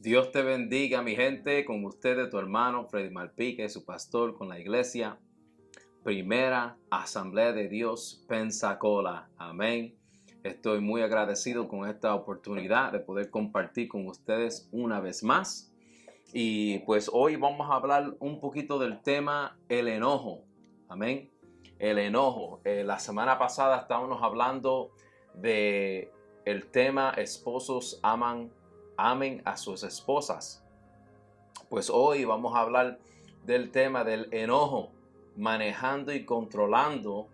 Dios te bendiga, mi gente, con ustedes, tu hermano Freddy Malpique, su pastor con la iglesia Primera Asamblea de Dios Pensacola. Amén. Estoy muy agradecido con esta oportunidad de poder compartir con ustedes una vez más. Y pues hoy vamos a hablar un poquito del tema el enojo. Amén. El enojo. La semana pasada estábamos hablando de el tema esposos amen a sus esposas. Pues hoy vamos a hablar del tema del enojo, manejando y controlando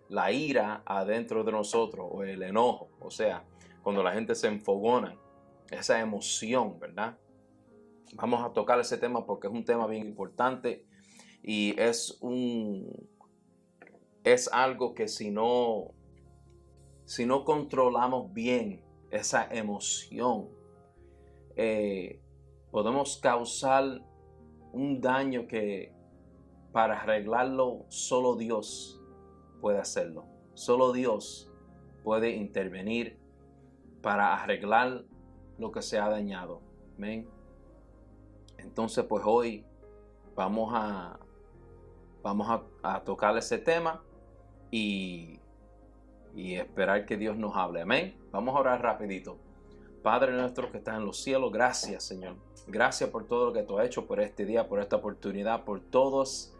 la ira adentro de nosotros, o el enojo, o sea, cuando la gente se enfogona, esa emoción, ¿verdad? Vamos a tocar ese tema porque es un tema bien importante y es algo que si no controlamos bien esa emoción, podemos causar un daño que para arreglarlo solo Dios puede hacerlo. Solo Dios puede intervenir para arreglar lo que se ha dañado. Amén. Entonces, pues hoy vamos a tocar ese tema y esperar que Dios nos hable. Amén. Vamos a orar rapidito. Padre nuestro que estás en los cielos, gracias, Señor. Gracias por todo lo que tú has hecho, por este día, por esta oportunidad, por todos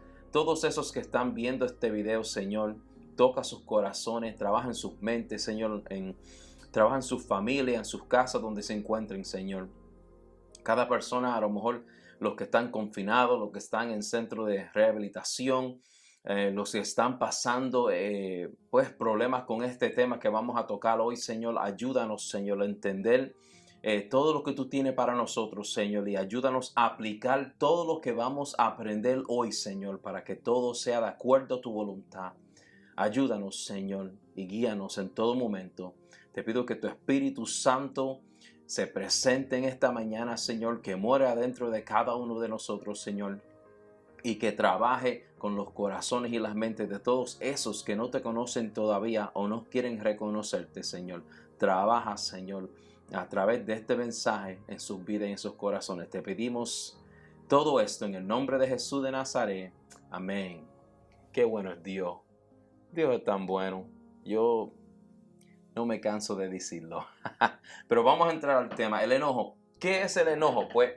esos que están viendo este video, Señor. Toca sus corazones, trabaja en sus mentes, Señor, trabaja en sus familias, en sus casas donde se encuentren, Señor. Cada persona, a lo mejor los que están confinados, los que están en centro de rehabilitación, los que están pasando pues problemas con este tema que vamos a tocar hoy, Señor, ayúdanos, Señor, a entender todo lo que tú tienes para nosotros, Señor, y ayúdanos a aplicar todo lo que vamos a aprender hoy, Señor, para que todo sea de acuerdo a tu voluntad. Ayúdanos, Señor, y guíanos en todo momento. Te pido que tu Espíritu Santo se presente en esta mañana, Señor, que muera dentro de cada uno de nosotros, Señor, y que trabaje con los corazones y las mentes de todos esos que no te conocen todavía o no quieren reconocerte, Señor. Trabaja, Señor, a través de este mensaje en sus vidas y en sus corazones. Te pedimos todo esto en el nombre de Jesús de Nazaret. Amén. Qué bueno es Dios. Dios es tan bueno. Yo no me canso de decirlo. Pero vamos a entrar al tema. El enojo. ¿Qué es el enojo? Pues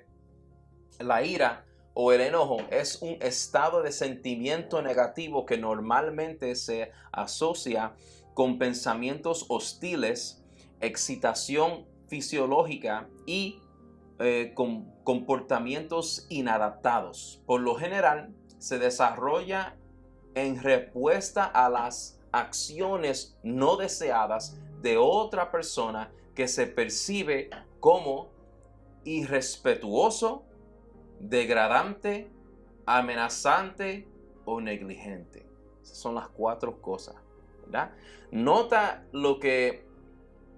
la ira o el enojo es un estado de sentimiento negativo que normalmente se asocia con pensamientos hostiles, excitación fisiológica y con comportamientos inadaptados. Por lo general, se desarrolla en respuesta a las acciones no deseadas de otra persona que se percibe como irrespetuoso, degradante, amenazante o negligente. Esas son las cuatro cosas, ¿verdad? Nota lo que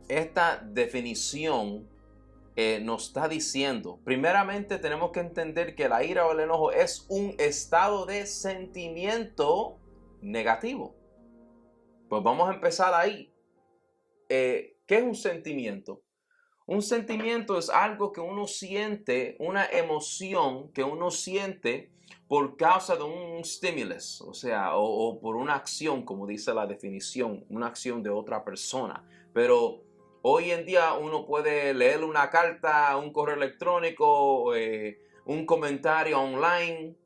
esta definición nos está diciendo. Primeramente tenemos que entender que la ira o el enojo es un estado de sentimiento negativo. Pues vamos a empezar ahí. ¿Qué es un sentimiento? Un sentimiento es algo que uno siente, una emoción que uno siente por causa de un stimulus, o sea, o por una acción, como dice la definición, una acción de otra persona. Pero hoy en día uno puede leer una carta, un correo electrónico, un comentario online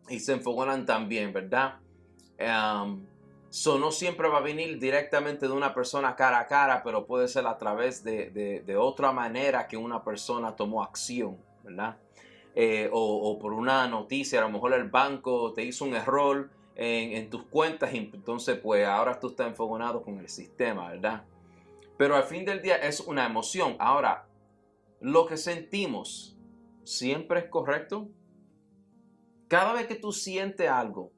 y se enfocan también, ¿verdad? No siempre va a venir directamente de una persona cara a cara, pero puede ser a través de otra manera que una persona tomó acción, ¿verdad? O por una noticia, a lo mejor el banco te hizo un error en tus cuentas y entonces pues ahora tú estás enfogonado con el sistema, ¿verdad? Pero al fin del día es una emoción. Ahora, lo que sentimos siempre es correcto. Cada vez que tú sientes algo,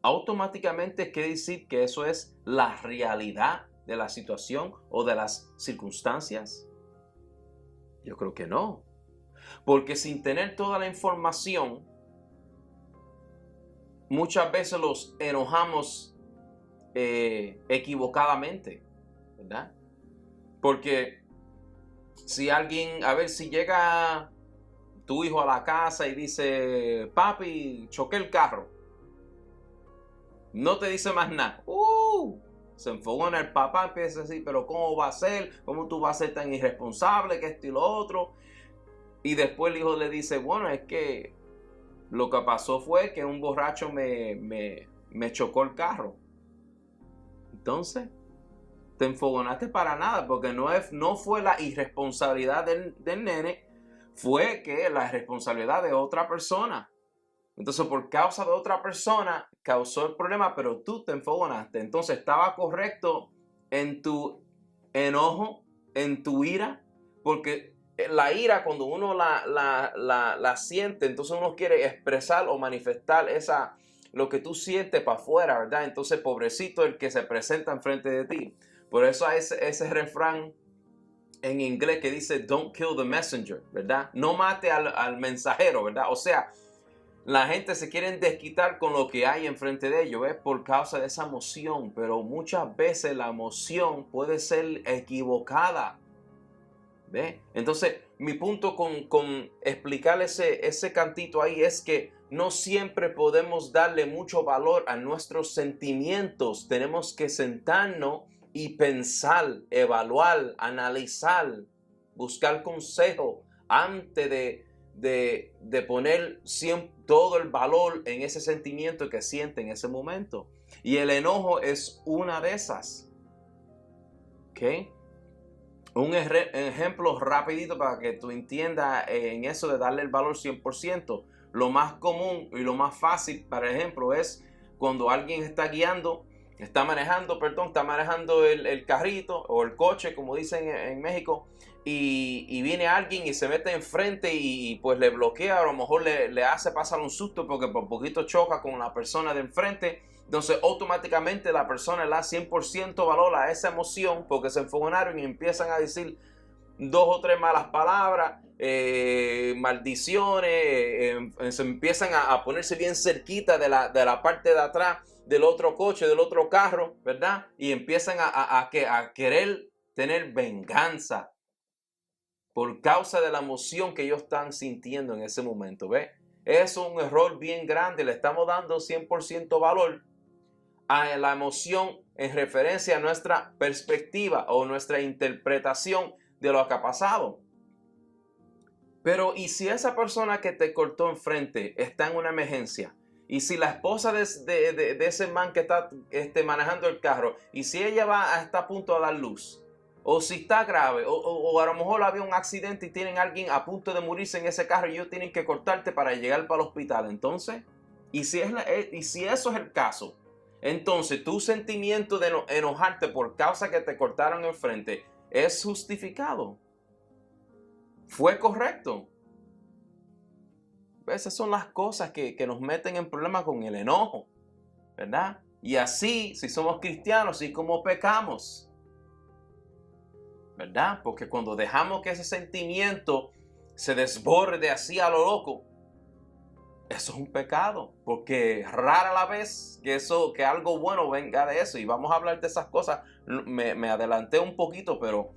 automáticamente quiere decir que eso es la realidad de la situación o de las circunstancias. Yo creo que no. Porque sin tener toda la información, muchas veces los enojamos equivocadamente, ¿verdad? Porque si alguien, a ver, si llega tu hijo a la casa y dice, papi, choqué el carro. No te dice más nada. Se enfogona el papá, empieza a decir, pero ¿cómo va a ser? ¿Cómo tú vas a ser tan irresponsable que esto y lo otro? Y después el hijo le dice, bueno, es que lo que pasó fue que un borracho me chocó el carro. Entonces, te enfogonaste para nada, porque no fue la irresponsabilidad del nene, fue que la responsabilidad de otra persona. Entonces, por causa de otra persona, causó el problema, pero tú te enfogonaste. Entonces, estaba correcto en tu enojo, en tu ira, porque la ira, cuando uno la siente, entonces uno quiere expresar o manifestar lo que tú sientes para afuera, ¿verdad? Entonces, pobrecito el que se presenta enfrente de ti. Por eso hay ese refrán en inglés que dice, don't kill the messenger, ¿verdad? No mate al mensajero, ¿verdad? O sea, la gente se quiere desquitar con lo que hay enfrente de ellos, ¿ves? Por causa de esa emoción, pero muchas veces la emoción puede ser equivocada, ¿ves? Entonces, mi punto con explicar ese cantito ahí es que no siempre podemos darle mucho valor a nuestros sentimientos. Tenemos que sentarnos y pensar, evaluar, analizar, buscar consejo antes de poner todo el valor en ese sentimiento que siente en ese momento. Y el enojo es una de esas. ¿Ok? Un ejemplo rapidito para que tú entiendas en eso de darle el valor 100%. Lo más común y lo más fácil, por ejemplo, es cuando alguien está manejando el carrito o el coche, como dicen en México, y viene alguien y se mete enfrente y pues le bloquea, a lo mejor le hace pasar un susto porque por poquito choca con la persona de enfrente. Entonces automáticamente la persona le da 100% valor a esa emoción porque se enfogonaron y empiezan a decir 2 o 3 malas palabras, maldiciones, se empiezan a ponerse bien cerquita de la parte de atrás del otro coche, del otro carro, ¿verdad? Y empiezan a querer tener venganza por causa de la emoción que ellos están sintiendo en ese momento, ¿ves? Es un error bien grande, le estamos dando 100% valor a la emoción en referencia a nuestra perspectiva o nuestra interpretación de lo que ha pasado. Pero ¿y si esa persona que te cortó enfrente está en una emergencia? Y si la esposa de ese man que está manejando el carro, y si ella está a punto de dar luz, o si está grave, o a lo mejor había un accidente y tienen a alguien a punto de morirse en ese carro y ellos tienen que cortarte para llegar para el hospital, entonces, y si eso es el caso, entonces tu sentimiento de enojarte por causa que te cortaron enfrente es justificado. ¿Fue correcto? Esas son las cosas que nos meten en problemas con el enojo, ¿verdad? Y así, si somos cristianos, así como pecamos, ¿verdad? Porque cuando dejamos que ese sentimiento se desborde así a lo loco, eso es un pecado, porque rara la vez que algo bueno venga de eso. Y vamos a hablar de esas cosas. Me adelanté un poquito, pero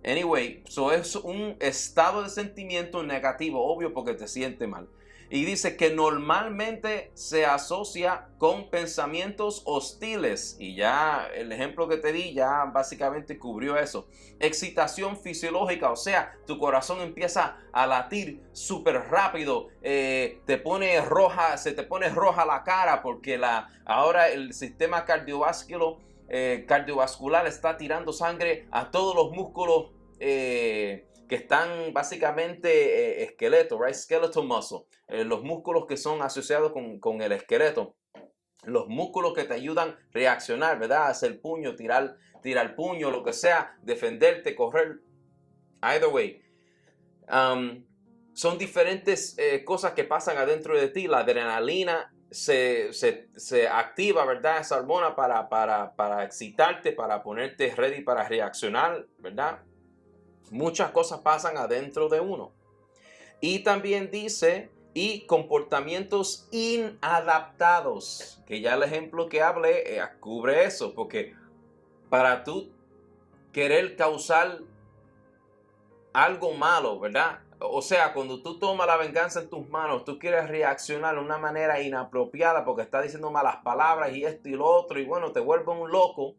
anyway, eso es un estado de sentimiento negativo, obvio, porque te sientes mal. Y dice que normalmente se asocia con pensamientos hostiles. Y ya el ejemplo que te di ya básicamente cubrió eso. Excitación fisiológica, o sea, tu corazón empieza a latir súper rápido. Se te pone roja la cara porque ahora el sistema cardiovascular está tirando sangre a todos los músculos que están básicamente esqueleto, right? Skeletal muscle. Los músculos que son asociados con el esqueleto. Los músculos que te ayudan a reaccionar, ¿verdad? Hacer puño, tirar el puño, lo que sea, defenderte, correr. Either way. Son diferentes cosas que pasan adentro de ti. La adrenalina se activa, ¿verdad? Esa hormona para excitarte, para ponerte ready para reaccionar, ¿verdad? Muchas cosas pasan adentro de uno. Y también dice, y comportamientos inadaptados, que ya el ejemplo que hablé cubre eso, porque para tú querer causar algo malo, ¿verdad? O sea, cuando tú tomas la venganza en tus manos, tú quieres reaccionar de una manera inapropiada porque estás diciendo malas palabras y esto y lo otro, y bueno, te vuelve un loco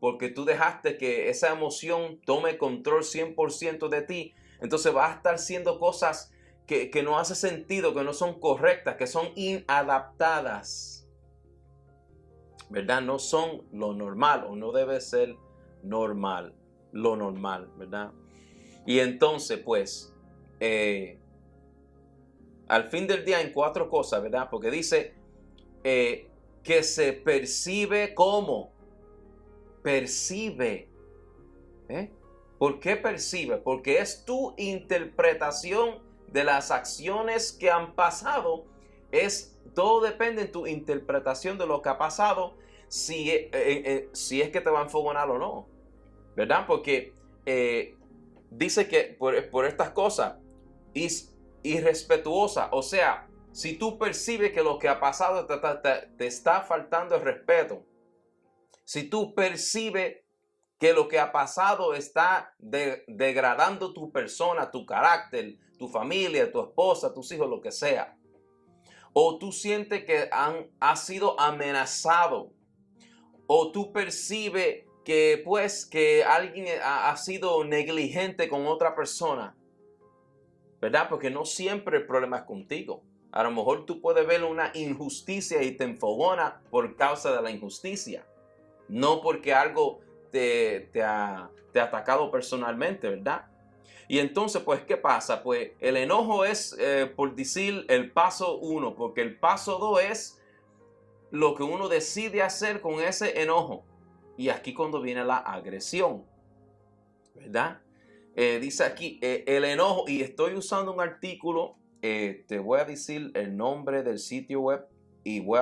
porque tú dejaste que esa emoción tome control 100% de ti. Entonces vas a estar haciendo cosas que no hacen sentido, que no son correctas, que son inadaptadas, ¿verdad? No son lo normal o no debe ser normal, lo normal, ¿verdad? Y entonces, pues, al fin del día en 4 cosas, ¿verdad? Porque dice que se percibe como, percibe. ¿Por qué percibe? Porque es tu interpretación de las acciones que han pasado. Todo depende de tu interpretación de lo que ha pasado, si es que te va a enfogonar o no, ¿verdad? Porque dice que por estas cosas es irrespetuosa. O sea, si tú percibes que lo que ha pasado te está faltando el respeto, si tú percibes que lo que ha pasado está degradando tu persona, tu carácter, tu familia, tu esposa, tus hijos, lo que sea, o tú sientes que has sido amenazado, o tú percibes que pues que alguien ha sido negligente con otra persona, ¿verdad? Porque no siempre el problema es contigo. A lo mejor tú puedes ver una injusticia y te enfogona por causa de la injusticia, no porque algo te ha atacado personalmente, ¿verdad? Y entonces, pues, ¿qué pasa? Pues el enojo es, por decir, el paso 1, porque el paso 2 es lo que uno decide hacer con ese enojo. Y aquí cuando viene la agresión, ¿verdad? Dice aquí, el enojo, y estoy usando un artículo, te voy a decir el nombre del sitio web y voy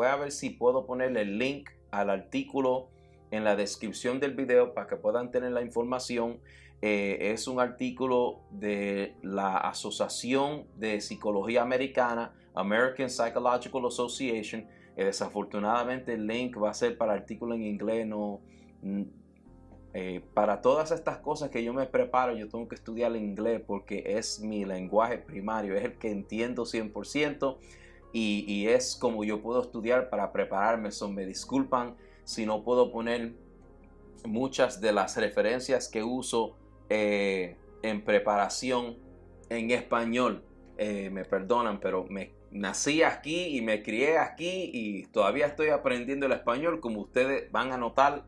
a ver si puedo ponerle el link al artículo en la descripción del video para que puedan tener la información. Es un artículo de la Asociación de Psicología Americana, American Psychological Association. Desafortunadamente el link va a ser para artículo en inglés, no... Para todas estas cosas que yo me preparo, yo tengo que estudiar inglés porque es mi lenguaje primario, es el que entiendo 100% y es como yo puedo estudiar para prepararme. Me disculpan si no puedo poner muchas de las referencias que uso en preparación en español. Me perdonan, pero nací aquí y me crié aquí y todavía estoy aprendiendo el español, como ustedes van a notar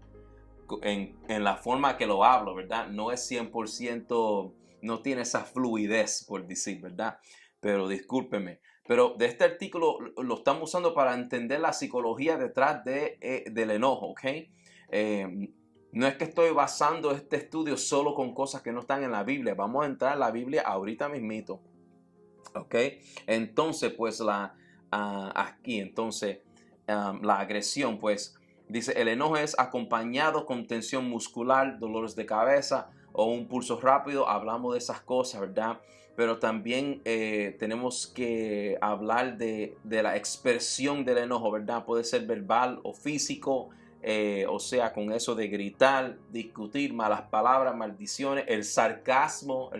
en la forma que lo hablo, ¿verdad? No es 100%, no tiene esa fluidez, por decir, ¿verdad? Pero discúlpeme. Pero de este artículo lo estamos usando para entender la psicología detrás del enojo, ¿ok? No es que estoy basando este estudio solo con cosas que no están en la Biblia. Vamos a entrar a la Biblia ahorita mismito, ¿ok? Entonces, pues aquí, entonces, la agresión, pues, dice, el enojo es acompañado con tensión muscular, dolores de cabeza o un pulso rápido. Hablamos de esas cosas, ¿verdad? Pero también tenemos que hablar de la expresión del enojo, ¿verdad? Puede ser verbal o físico, o sea, con eso de gritar, discutir, malas palabras, maldiciones, el sarcasmo.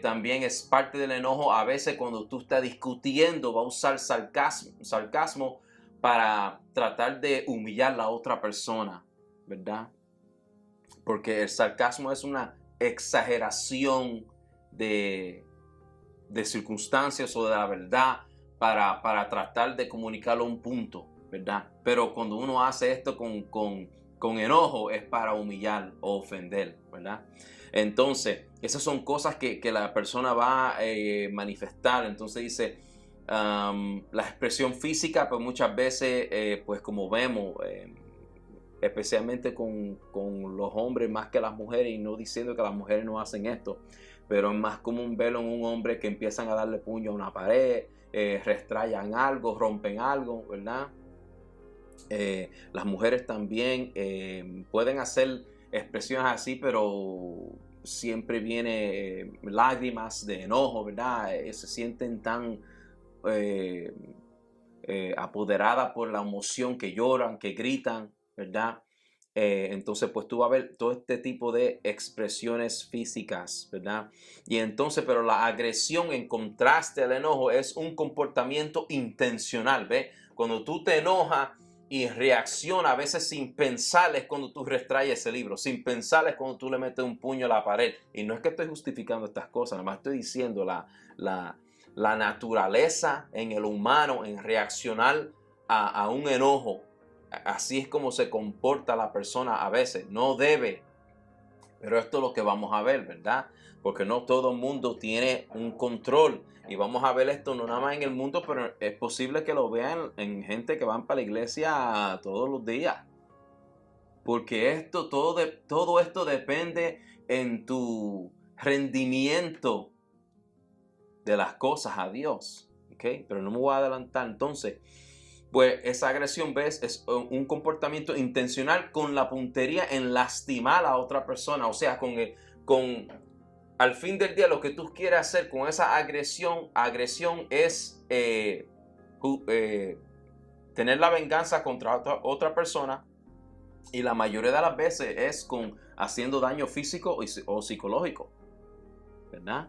También es parte del enojo. A veces cuando tú estás discutiendo va a usar sarcasmo para tratar de humillar a la otra persona, ¿verdad? Porque el sarcasmo es una exageración de circunstancias o de la verdad para tratar de comunicarlo a un punto, ¿verdad? Pero cuando uno hace esto con enojo es para humillar o ofender, ¿verdad? Entonces, esas son cosas que la persona va a manifestar. Entonces dice, la expresión física, pues muchas veces, pues como vemos, especialmente con los hombres más que las mujeres, y no diciendo que las mujeres no hacen esto, pero es más común verlo en un hombre que empiezan a darle puño a una pared, restrayan algo, rompen algo, ¿verdad? Las mujeres también pueden hacer expresiones así, pero siempre viene lágrimas de enojo, ¿verdad? Se sienten tan apoderadas por la emoción que lloran, que gritan, ¿verdad? Entonces, pues tú vas a ver todo este tipo de expresiones físicas, ¿verdad? Y entonces, pero la agresión en contraste al enojo es un comportamiento intencional, ¿ves? Cuando tú te enojas y reaccionas a veces sin pensar es cuando tú retraes ese libro, sin pensar es cuando tú le metes un puño a la pared. Y no es que estoy justificando estas cosas, nada más estoy diciendo la naturaleza en el humano en reaccionar a un enojo. Así es como se comporta la persona a veces. No debe, pero esto es lo que vamos a ver, ¿verdad? Porque no todo el mundo tiene un control. Y vamos a ver esto no nada más en el mundo, pero es posible que lo vean en gente que van para la iglesia todos los días. Porque todo esto depende en tu rendimiento de las cosas a Dios. ¿Ok? Pero no me voy a adelantar. Entonces, pues esa agresión, ¿ves? Es un comportamiento intencional con la puntería en lastimar a otra persona. O sea, al fin del día lo que tú quieres hacer con esa agresión es tener la venganza contra otra persona. Y la mayoría de las veces es haciendo daño físico o psicológico, ¿verdad?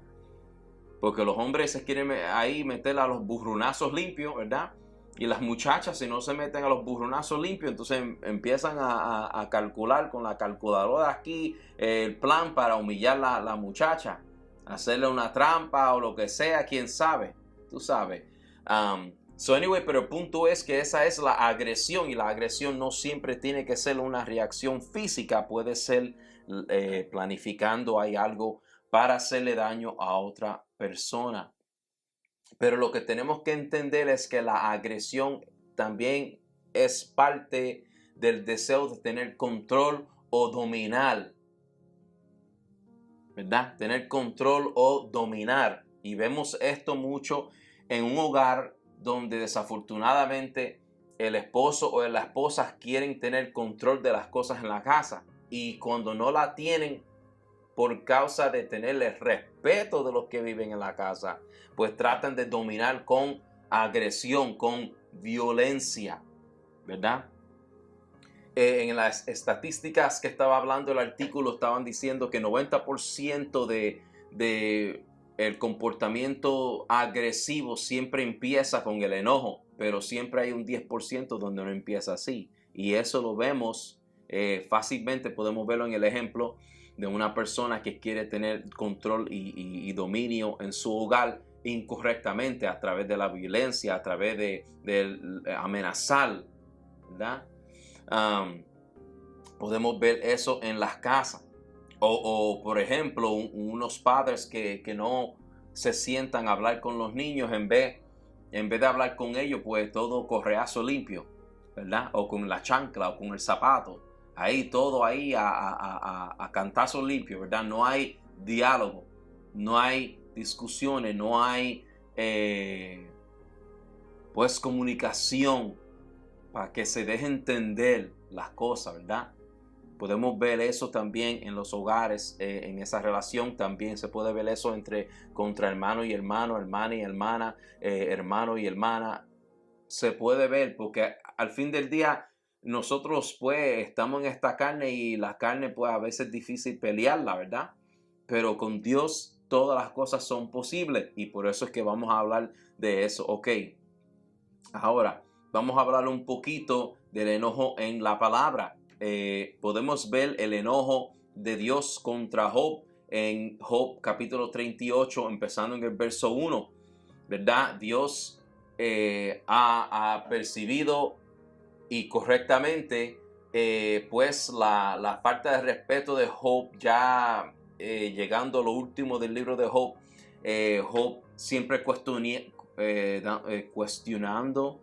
Porque los hombres se quieren ahí meter a los burrunazos limpios, ¿verdad? Y las muchachas, si no se meten a los burrunazos limpios, entonces empiezan a calcular con la calculadora aquí el plan para humillar a la muchacha, hacerle una trampa o lo que sea, quién sabe, tú sabes. So anyway, pero el punto es que esa es la agresión y la agresión no siempre tiene que ser una reacción física, puede ser planificando hay algo para hacerle daño a otra persona. Pero lo que tenemos que entender es que la agresión también es parte del deseo de tener control o dominar, ¿verdad? Tener control o dominar. Y vemos esto mucho en un hogar donde desafortunadamente el esposo o la esposa quieren tener control de las cosas en la casa. Y cuando no la tienen, por causa de tenerle respeto de los que viven en la casa, pues tratan de dominar con agresión, con violencia, ¿verdad? En las estadísticas que estaba hablando el artículo estaban diciendo que 90% de el comportamiento agresivo siempre empieza con el enojo, pero siempre hay un 10% donde no empieza así. Y eso lo vemos fácilmente, podemos verlo en el ejemplo de una persona que quiere tener control y dominio en su hogar incorrectamente a través de la violencia, a través de amenazar, ¿verdad? Podemos ver eso en las casas. O por ejemplo, unos padres que no se sientan a hablar con los niños en vez de hablar con ellos, pues todo correazo limpio, ¿verdad? O con la chancla o con el zapato. Ahí todo ahí a cantazo limpio, ¿verdad? No hay diálogo, no hay discusiones, no hay pues comunicación para que se deje entender las cosas, ¿verdad? Podemos ver eso también en los hogares, en esa relación también se puede ver eso contra hermano y hermano, hermana y hermana, hermano y hermana. Se puede ver porque al fin del día nosotros pues estamos en esta carne y la carne pues a veces es difícil pelearla, ¿verdad? Pero con Dios todas las cosas son posibles y por eso es que vamos a hablar de eso. Ok, ahora vamos a hablar un poquito del enojo en la palabra. Podemos ver el enojo de Dios contra Job en Job capítulo 38, empezando en el verso 1, ¿verdad? Dios ha percibido y correctamente pues la falta de respeto de Job ya llegando a lo último del libro de Job. Job siempre cuestionando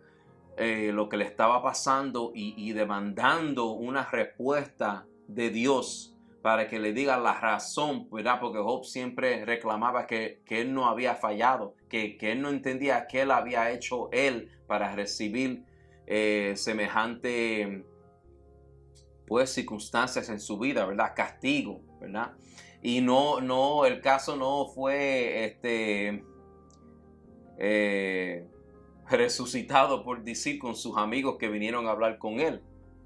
lo que le estaba pasando y demandando una respuesta de Dios para que le diga la razón, ¿verdad? Porque Job siempre reclamaba que él no había fallado, que él no entendía qué él había hecho él para recibir semejante pues circunstancias en su vida, ¿verdad? Castigo, ¿verdad? Y el caso no fue resucitado por decir con sus amigos que vinieron a hablar con él.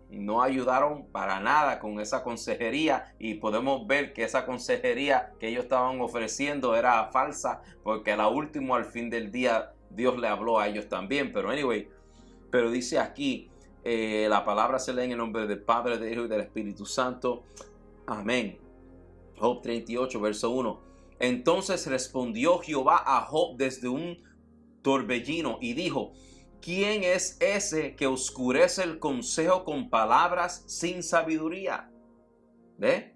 no ayudaron para nada con esa consejería, y podemos ver que esa consejería que ellos estaban ofreciendo era falsa, porque a la última, al fin del día, Dios le habló a ellos también. Pero anyway, pero dice aquí, la palabra se lee en el nombre del Padre, del Hijo y del Espíritu Santo. Amén. Job 38, verso 1. Entonces respondió Jehová a Job desde un torbellino y dijo: ¿quién es ese que oscurece el consejo con palabras sin sabiduría? ¿Ve?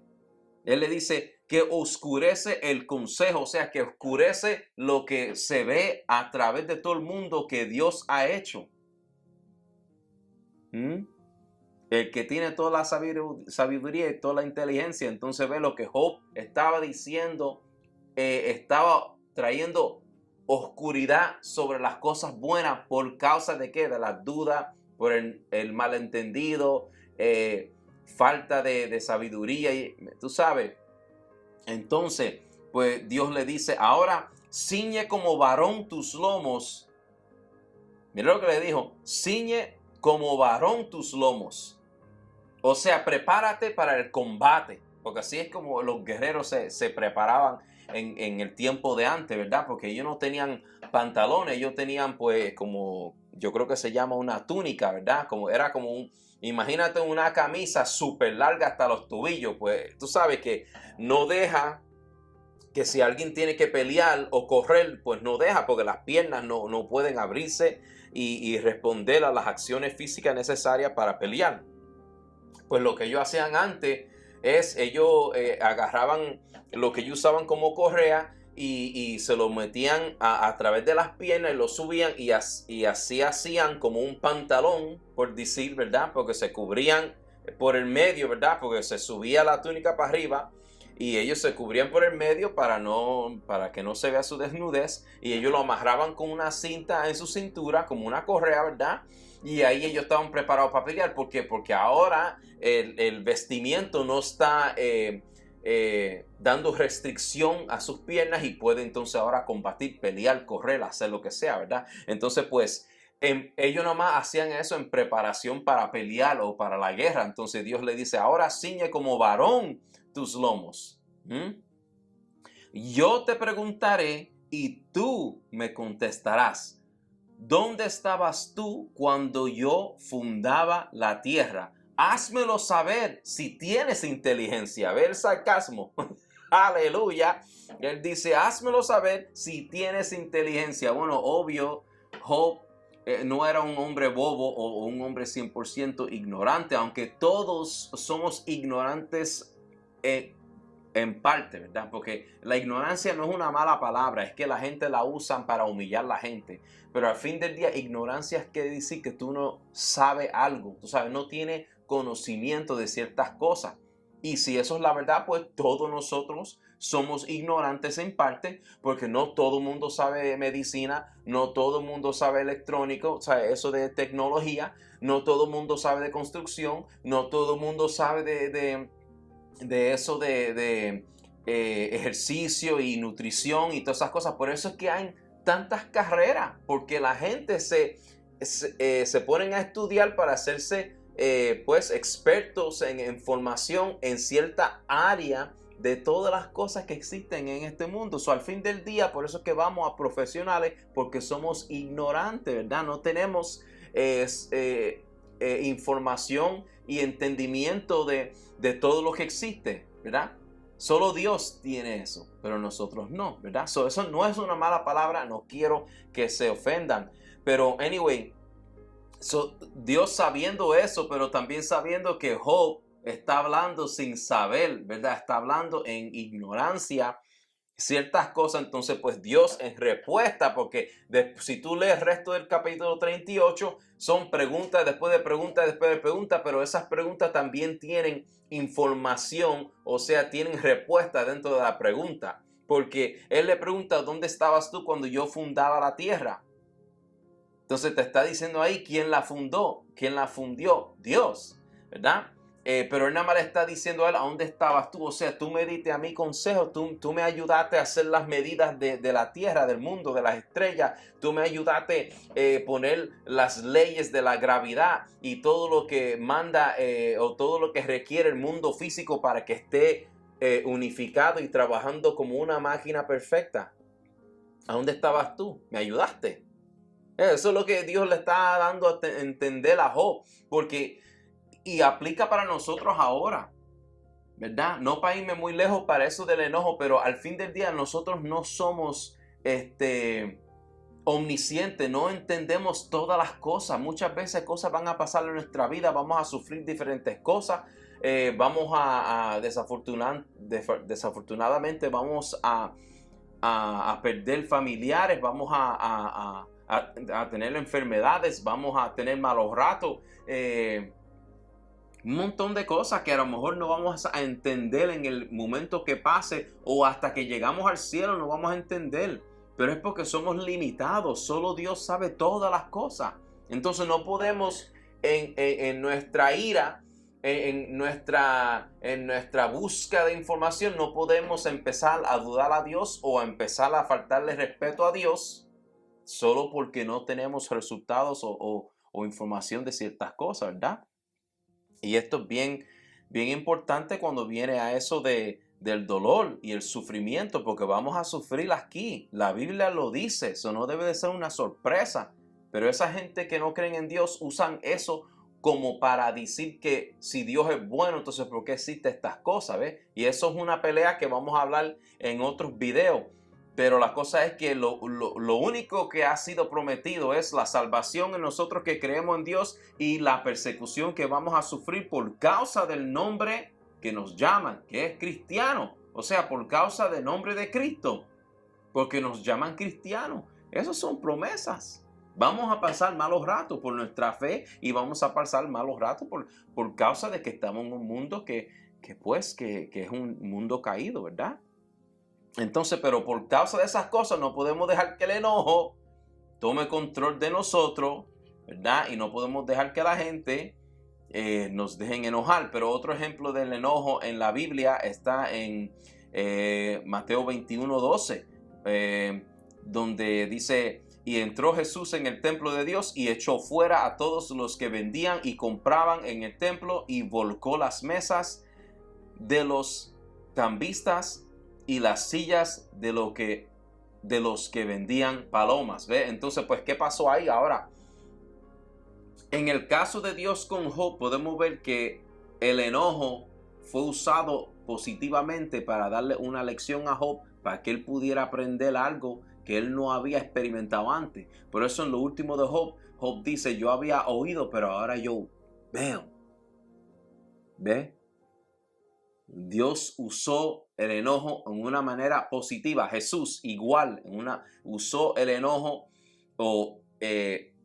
Él le dice que oscurece el consejo, o sea, que oscurece lo que se ve a través de todo el mundo que Dios ha hecho. El que tiene toda la sabiduría y toda la inteligencia, entonces ve lo que Job estaba diciendo, estaba trayendo oscuridad sobre las cosas buenas. ¿Por causa de qué? De las dudas, por el malentendido, falta de sabiduría, y tú sabes. Entonces, pues Dios le dice: ahora ciñe como varón tus lomos. Mira lo que le dijo: ciñe como varón tus lomos. O sea, prepárate para el combate, porque así es como los guerreros se preparaban en el tiempo de antes, ¿verdad? Porque ellos no tenían pantalones, ellos tenían, pues, como yo creo que se llama una túnica, ¿verdad? Era como imagínate una camisa súper larga hasta los tobillos. Pues tú sabes que no deja que si alguien tiene que pelear o correr, pues no deja, porque las piernas no pueden abrirse y responder a las acciones físicas necesarias para pelear. Pues lo que ellos hacían antes es, ellos agarraban lo que ellos usaban como correa y se lo metían a través de las piernas y lo subían, y así hacían como un pantalón, por decir, ¿verdad? Porque se cubrían por el medio, ¿verdad? Porque se subía la túnica para arriba y ellos se cubrían por el medio para que no se vea su desnudez, y ellos lo amarraban con una cinta en su cintura como una correa, ¿verdad? Y ahí ellos estaban preparados para pelear. ¿Por qué? Porque ahora el vestimiento no está dando restricción a sus piernas, y puede entonces ahora combatir, pelear, correr, hacer lo que sea, ¿verdad? Entonces, pues, ellos nomás hacían eso en preparación para pelear o para la guerra. Entonces Dios le dice: ahora ciñe como varón tus lomos. Yo te preguntaré y tú me contestarás. ¿Dónde estabas tú cuando yo fundaba la tierra? Házmelo saber si tienes inteligencia. Ve el sarcasmo. Aleluya. Él dice: házmelo saber si tienes inteligencia. Bueno, obvio, Job no era un hombre bobo o un hombre 100% ignorante, aunque todos somos ignorantes en parte, ¿verdad? Porque la ignorancia no es una mala palabra, es que la gente la usan para humillar a la gente. Pero al fin del día, ignorancia quiere decir que tú no sabes algo, tú sabes, no tienes conocimiento de ciertas cosas. Y si eso es la verdad, pues todos nosotros somos ignorantes en parte, porque no todo el mundo sabe de medicina, no todo el mundo sabe electrónico, o sea, eso de tecnología, no todo el mundo sabe de construcción, no todo el mundo sabe de eso de ejercicio y nutrición y todas esas cosas. Por eso es que hay tantas carreras, porque la gente se ponen a estudiar para hacerse pues expertos en formación en cierta área de todas las cosas que existen en este mundo. Al fin del día, por eso es que vamos a profesionales, porque somos ignorantes, ¿verdad? No tenemos información y entendimiento de todo lo que existe, ¿verdad? Solo Dios tiene eso, pero nosotros no, ¿verdad? Eso no es una mala palabra, no quiero que se ofendan, pero anyway, Dios sabiendo eso, pero también sabiendo que Job está hablando sin saber, ¿verdad? Está hablando en ignorancia ciertas cosas. Entonces, pues Dios en respuesta, porque si tú lees el resto del capítulo 38, son preguntas después de preguntas después de preguntas, pero esas preguntas también tienen información, o sea, tienen respuesta dentro de la pregunta, porque él le pregunta: ¿dónde estabas tú cuando yo fundaba la tierra? Entonces te está diciendo ahí quién la fundó, quién la fundió: Dios, ¿verdad? pero él nada más le está diciendo a él, ¿a dónde estabas tú? O sea, tú me diste a mí consejos, tú me ayudaste a hacer las medidas de la tierra, del mundo, de las estrellas, tú me ayudaste a poner las leyes de la gravedad y todo lo que manda o todo lo que requiere el mundo físico para que esté unificado y trabajando como una máquina perfecta. ¿A dónde estabas tú? ¿Me ayudaste? Eso es lo que Dios le está dando a entender a Job, porque y aplica para nosotros ahora, ¿verdad? No para irme muy lejos para eso del enojo, pero al fin del día nosotros no somos omniscientes, no entendemos todas las cosas. Muchas veces cosas van a pasar en nuestra vida, vamos a sufrir diferentes cosas, vamos desafortunadamente vamos a perder familiares, vamos a tener enfermedades, vamos a tener malos ratos, un montón de cosas que a lo mejor no vamos a entender en el momento que pase o hasta que llegamos al cielo no vamos a entender. Pero es porque somos limitados. Solo Dios sabe todas las cosas. Entonces no podemos en nuestra ira, en nuestra búsqueda de información, no podemos empezar a dudar a Dios o a empezar a faltarle respeto a Dios solo porque no tenemos resultados o información de ciertas cosas, ¿verdad? Y esto es bien, bien importante cuando viene a eso del dolor y el sufrimiento, porque vamos a sufrir aquí. La Biblia lo dice, eso no debe de ser una sorpresa. Pero esa gente que no creen en Dios usan eso como para decir que si Dios es bueno, entonces ¿por qué existen estas cosas? ¿Ves? Y eso es una pelea que vamos a hablar en otros videos. Pero la cosa es que lo único que ha sido prometido es la salvación en nosotros que creemos en Dios y la persecución que vamos a sufrir por causa del nombre que nos llaman, que es cristiano. O sea, por causa del nombre de Cristo, porque nos llaman cristianos. Esas son promesas. Vamos a pasar malos ratos por nuestra fe y vamos a pasar malos ratos por causa de que estamos en un mundo que es un mundo caído, ¿verdad? Entonces, pero por causa de esas cosas no podemos dejar que el enojo tome control de nosotros, ¿verdad? Y no podemos dejar que la gente nos dejen enojar. Pero otro ejemplo del enojo en la Biblia está en Mateo 21:12, donde dice, y entró Jesús en el templo de Dios y echó fuera a todos los que vendían y compraban en el templo y volcó las mesas de los cambistas y las sillas de los que vendían palomas, ¿ve? Entonces, pues, ¿qué pasó ahí? Ahora, en el caso de Dios con Job, podemos ver que el enojo fue usado positivamente para darle una lección a Job, para que él pudiera aprender algo que él no había experimentado antes. Por eso en lo último de Job, Job dice, yo había oído, pero ahora yo veo. ¿Ve? Dios usó el enojo en una manera positiva. Jesús igual usó el enojo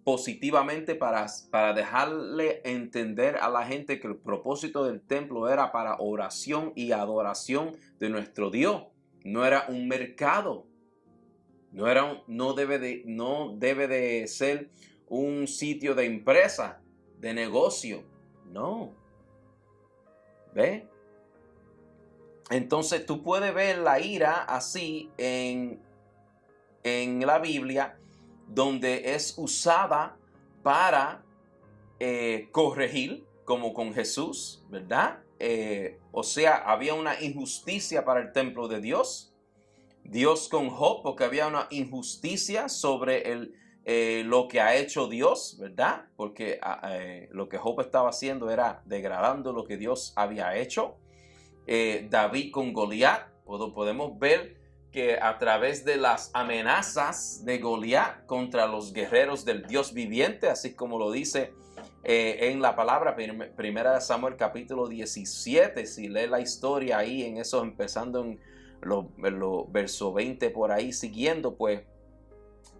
positivamente para dejarle entender a la gente que el propósito del templo era para oración y adoración de nuestro Dios. No era un mercado. No debe de ser un sitio de empresa, de negocio. No. ¿Ve? Entonces tú puedes ver la ira así en la Biblia, donde es usada para corregir, como con Jesús, ¿verdad? O sea, había una injusticia para el templo de Dios. Dios con Job, porque había una injusticia sobre lo que ha hecho Dios, ¿verdad? Porque lo que Job estaba haciendo era degradando lo que Dios había hecho. David con Goliat, podemos ver que a través de las amenazas de Goliat contra los guerreros del Dios viviente, así como lo dice en la palabra, primera de Samuel capítulo 17, si lee la historia ahí en eso, empezando en los versos 20 por ahí siguiendo, pues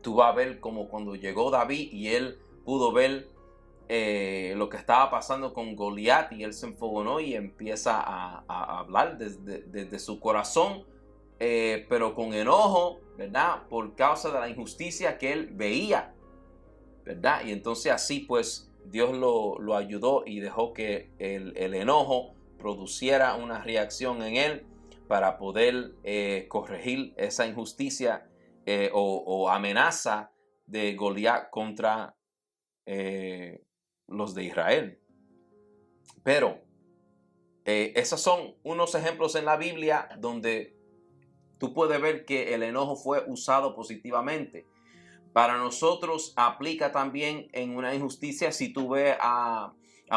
tú vas a ver como cuando llegó David y él pudo ver lo que estaba pasando con Goliat, y él se enfogonó y empieza a hablar desde su corazón, pero con enojo, ¿verdad? Por causa de la injusticia que él veía, ¿verdad? Y entonces así pues Dios lo ayudó y dejó que el enojo produciera una reacción en él para poder corregir esa injusticia o amenaza de Goliat contra los de Israel. Pero esos son unos ejemplos en la Biblia donde tú puedes ver que el enojo fue usado positivamente. Para nosotros aplica también en una injusticia si tú ves a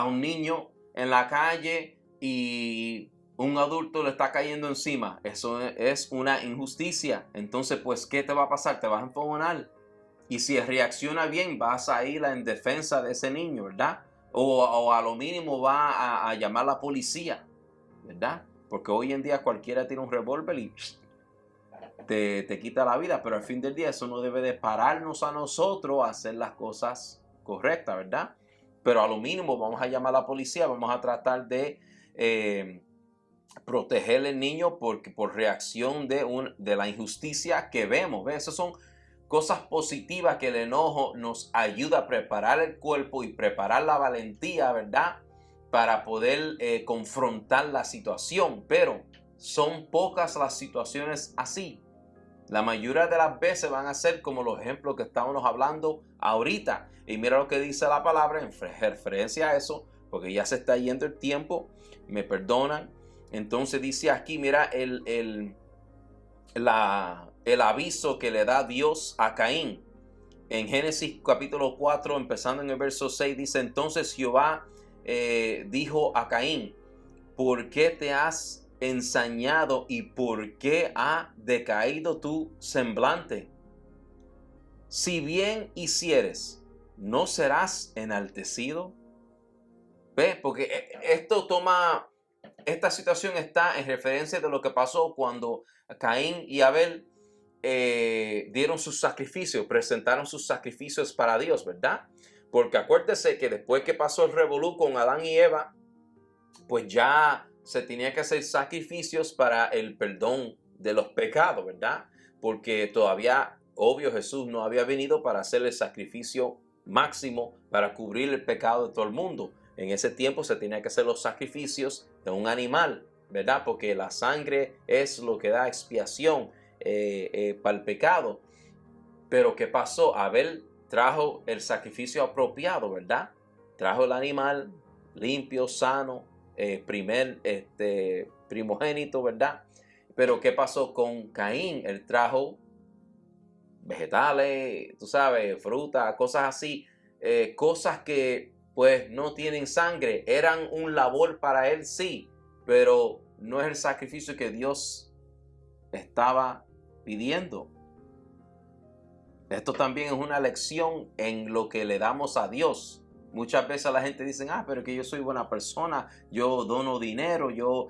un niño en la calle y un adulto le está cayendo encima. Eso es una injusticia. Entonces, pues, ¿qué te va a pasar? Te vas a enfogonar. Y si reacciona bien, vas a ir en defensa de ese niño, ¿verdad? O a lo mínimo va a llamar a la policía, ¿verdad? Porque hoy en día cualquiera tiene un revólver y te quita la vida, pero al fin del día eso no debe de pararnos a nosotros a hacer las cosas correctas, ¿verdad? Pero a lo mínimo vamos a llamar a la policía, vamos a tratar de proteger al niño por reacción de la injusticia que vemos, ¿ves? Esas son cosas positivas que el enojo nos ayuda a preparar el cuerpo y preparar la valentía, ¿verdad? Para poder confrontar la situación, pero son pocas las situaciones así. La mayoría de las veces van a ser como los ejemplos que estábamos hablando ahorita. Y mira lo que dice la palabra en referencia a eso, porque ya se está yendo el tiempo, me perdonan. Entonces dice aquí, mira el aviso que le da Dios a Caín. En Génesis capítulo 4, empezando en el verso 6, dice, entonces Jehová dijo a Caín, ¿por qué te has ensañado y por qué ha decaído tu semblante? Si bien hicieres, ¿no serás enaltecido? ¿Ves? Porque esta situación está en referencia de lo que pasó cuando Caín y Abel dieron sus sacrificios, presentaron sus sacrificios para Dios, ¿verdad? Porque acuérdese que después que pasó el revolú con Adán y Eva, pues ya se tenía que hacer sacrificios para el perdón de los pecados, ¿verdad? Porque todavía, obvio, Jesús no había venido para hacer el sacrificio máximo para cubrir el pecado de todo el mundo. En ese tiempo se tenía que hacer los sacrificios de un animal, ¿verdad? Porque la sangre es lo que da expiación para el pecado. Pero ¿qué pasó? Abel trajo el sacrificio apropiado, ¿verdad? Trajo el animal limpio, sano, primogénito, ¿verdad? Pero ¿qué pasó con Caín? Él trajo vegetales, tú sabes, fruta, cosas así, cosas que pues no tienen sangre, eran un labor para él, sí, pero no es el sacrificio que Dios estaba pidiendo. Esto también es una lección en lo que le damos a Dios. Muchas veces la gente dice, pero que yo soy buena persona, yo dono dinero, yo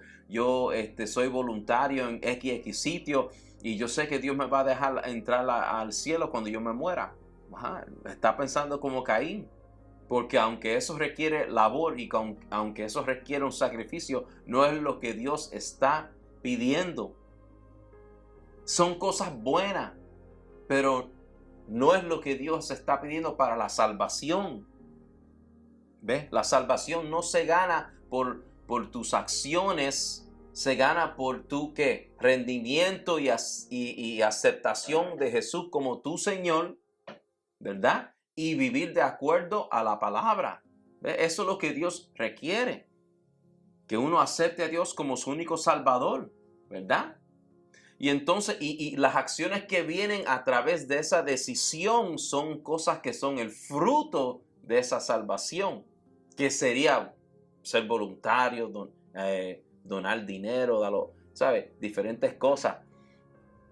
soy voluntario en X sitio y yo sé que Dios me va a dejar entrar al cielo cuando yo me muera. Está pensando como Caín, porque aunque eso requiere labor y aunque eso requiere un sacrificio, no es lo que Dios está pidiendo. Son cosas buenas, pero no es lo que Dios está pidiendo para la salvación. ¿Ves? La salvación no se gana por tus acciones, se gana por tu ¿qué? Rendimiento y aceptación de Jesús como tu Señor, ¿verdad? Y vivir de acuerdo a la palabra. ¿Ves? Eso es lo que Dios requiere, que uno acepte a Dios como su único Salvador, ¿verdad? Y entonces, y las acciones que vienen a través de esa decisión son cosas que son el fruto de esa salvación, que sería ser voluntario, donar dinero, ¿sabes? Diferentes cosas.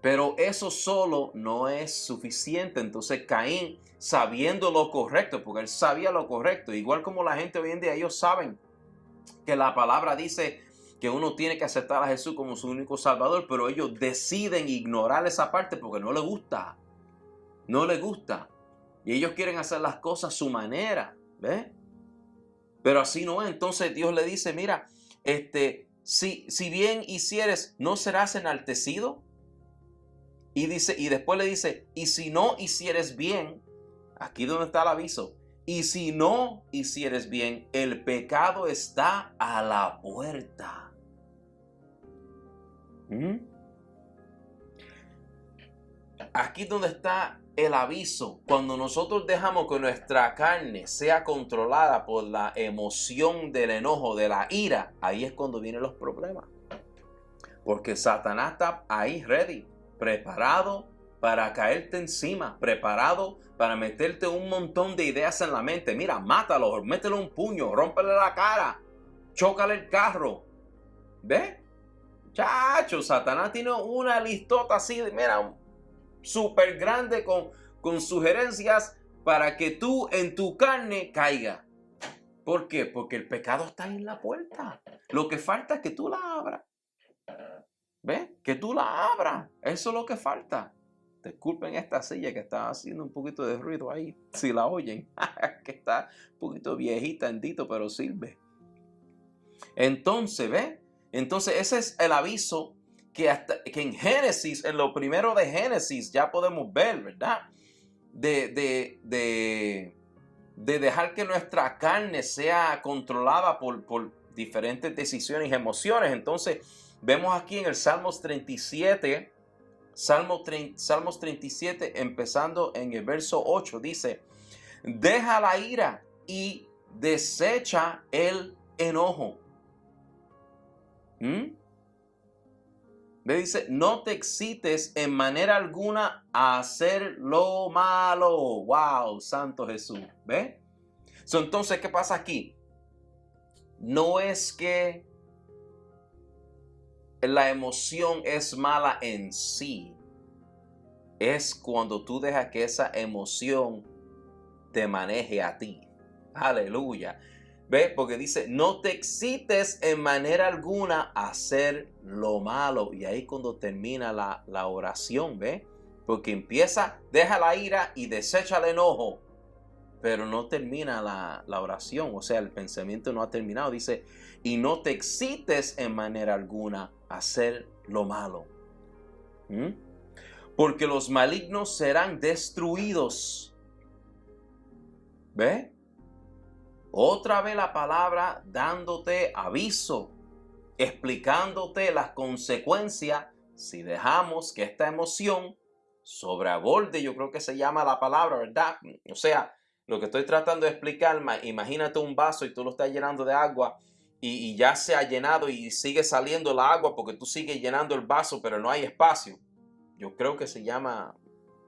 Pero eso solo no es suficiente. Entonces Caín, sabiendo lo correcto, porque él sabía lo correcto, igual como la gente hoy en día, ellos saben que la palabra dice que uno tiene que aceptar a Jesús como su único Salvador, pero ellos deciden ignorar esa parte porque no les gusta. No les gusta. Y ellos quieren hacer las cosas a su manera, ¿ves? Pero así no es. Entonces Dios le dice, mira, si bien hicieres, ¿no serás enaltecido? Y después le dice, y si no hicieres bien, aquí donde está el aviso, Y si no hicieres bien, el pecado está a la puerta. Aquí donde está el aviso. Cuando nosotros dejamos que nuestra carne sea controlada por la emoción del enojo, de la ira, ahí es cuando vienen los problemas. Porque Satanás está ahí ready, preparado para caerte encima, preparado para meterte un montón de ideas en la mente. Mira, mátalo, métele un puño, rómpele la cara, chócale el carro. ¿Ves? Chacho, Satanás tiene una listota así, mira, súper grande con sugerencias para que tú en tu carne caiga. ¿Por qué? Porque el pecado está ahí en la puerta. Lo que falta es que tú la abras. ¿Ves? Que tú la abras. Eso es lo que falta. Disculpen esta silla que está haciendo un poquito de ruido ahí. Si la oyen. Que está un poquito viejita, endito, pero sirve. Entonces, ¿ves? Entonces ese es el aviso que en Génesis, en lo primero de Génesis, ya podemos ver, ¿verdad? De dejar que nuestra carne sea controlada por diferentes decisiones y emociones. Entonces, vemos aquí en el Salmos 37, Salmos 37, empezando en el verso 8, dice, deja la ira y desecha el enojo. Le dice, no te excites en manera alguna a hacer lo malo. Wow, Santo Jesús. ¿Ves? Entonces, ¿qué pasa aquí? No es que la emoción es mala en sí. Es cuando tú dejas que esa emoción te maneje a ti. Aleluya. ¿Ves? Porque dice, no te excites en manera alguna a hacer lo malo. Y ahí cuando termina la oración, ¿ves? Porque empieza, deja la ira y desecha el enojo. Pero no termina la oración. O sea, el pensamiento no ha terminado. Dice, y no te excites en manera alguna a hacer lo malo. Porque los malignos serán destruidos. ¿Ves? Otra vez la palabra dándote aviso, explicándote las consecuencias si dejamos que esta emoción sobreaborde, yo creo que se llama la palabra, ¿verdad? O sea, lo que estoy tratando de explicar, imagínate un vaso y tú lo estás llenando de agua y ya se ha llenado y sigue saliendo la agua porque tú sigues llenando el vaso, pero no hay espacio. Yo creo que se llama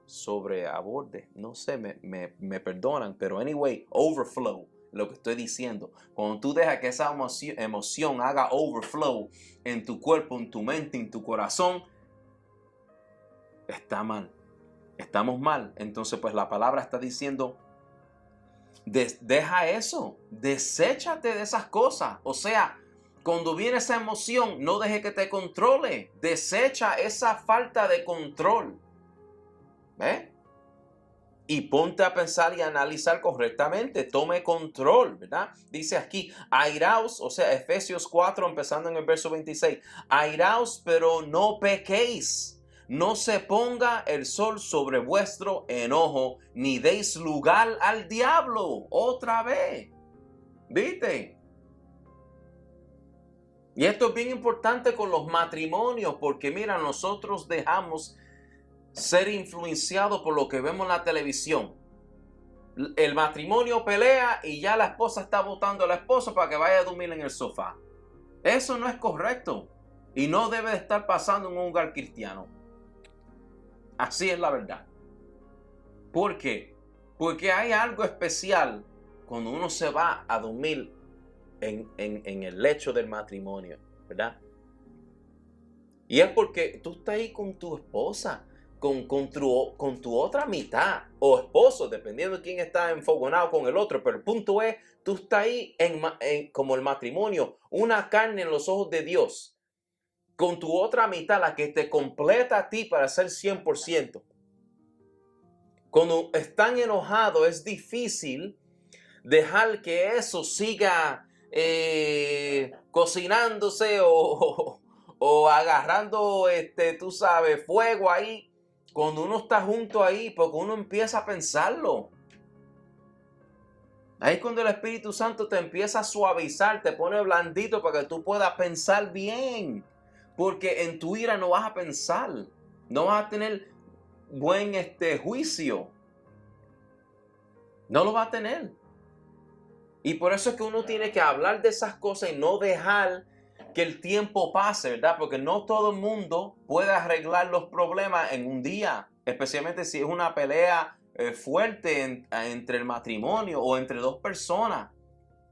sobreaborde, no sé, me perdonan, pero anyway, overflow. Lo que estoy diciendo, cuando tú dejas que esa emoción haga overflow en tu cuerpo, en tu mente, en tu corazón, está mal, estamos mal. Entonces pues la palabra está diciendo, deja eso, deséchate de esas cosas. O sea, cuando viene esa emoción, no deje que te controle, desecha esa falta de control. ¿Ves? Y ponte a pensar y analizar correctamente. Tome control, ¿verdad? Dice aquí, airaos, o sea, Efesios 4, empezando en el verso 26. Airaos, pero no pequéis. No se ponga el sol sobre vuestro enojo, ni deis lugar al diablo. Otra vez. ¿Viste? Y esto es bien importante con los matrimonios, porque mira, nosotros dejamos ser influenciado por lo que vemos en la televisión. El matrimonio pelea y ya la esposa está votando al esposo para que vaya a dormir en el sofá. Eso no es correcto y no debe de estar pasando en un hogar cristiano. Así es la verdad. ¿Por qué? Porque hay algo especial cuando uno se va a dormir en el lecho del matrimonio, ¿verdad? Y es porque tú estás ahí con tu esposa, con tu otra mitad o esposo, dependiendo de quién está enfogonado con el otro. Pero el punto es, tú estás ahí como el matrimonio, una carne en los ojos de Dios, con tu otra mitad, la que te completa a ti para ser 100%. Cuando están enojados es difícil dejar que eso siga cocinándose o agarrando, tú sabes, fuego ahí. Cuando uno está junto ahí, porque uno empieza a pensarlo. Ahí es cuando el Espíritu Santo te empieza a suavizar, te pone blandito para que tú puedas pensar bien. Porque en tu ira no vas a pensar, no vas a tener buen juicio. No lo va a tener. Y por eso es que uno tiene que hablar de esas cosas y no dejar que el tiempo pase, ¿verdad? Porque no todo el mundo puede arreglar los problemas en un día, especialmente si es una pelea fuerte entre el matrimonio o entre dos personas,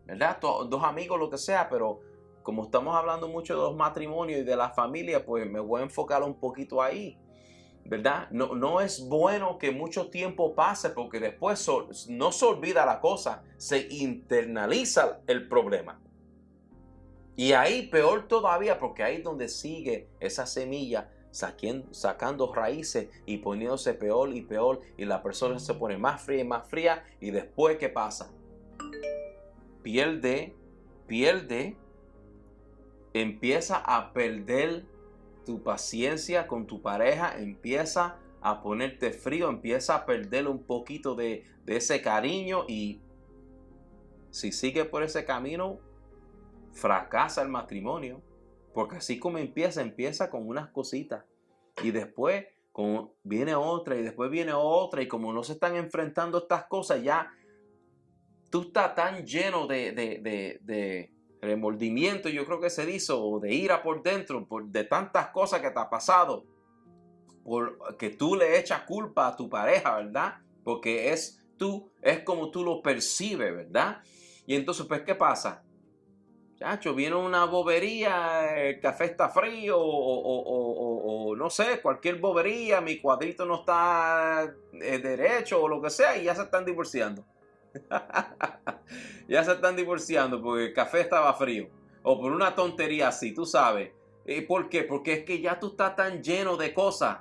¿verdad? Dos amigos, lo que sea, pero como estamos hablando mucho de los matrimonios y de la familia, pues me voy a enfocar un poquito ahí, ¿verdad? No es bueno que mucho tiempo pase porque después no se olvida la cosa, se internaliza el problema. Y ahí peor todavía, porque ahí es donde sigue esa semilla sacando raíces y poniéndose peor y peor, y la persona se pone más fría y más fría, y después ¿qué pasa? Pierde, empieza a perder tu paciencia con tu pareja, empieza a ponerte frío, empieza a perder un poquito de ese cariño, y si sigue por ese camino, fracasa el matrimonio, porque así como empieza con unas cositas y después viene otra y después viene otra, y como no se están enfrentando estas cosas, ya tú estás tan lleno de remordimiento, yo creo que se dice, o de ira por dentro, de tantas cosas que te ha pasado, porque tú le echas culpa a tu pareja, ¿verdad? Porque es como tú lo percibes, ¿verdad? Y entonces, pues, ¿qué pasa? Chacho, viene una bobería, el café está frío, o no sé, cualquier bobería, mi cuadrito no está derecho o lo que sea, y ya se están divorciando. Ya se están divorciando porque el café estaba frío, o por una tontería así, tú sabes. ¿Por qué? Porque es que ya tú estás tan lleno de cosas,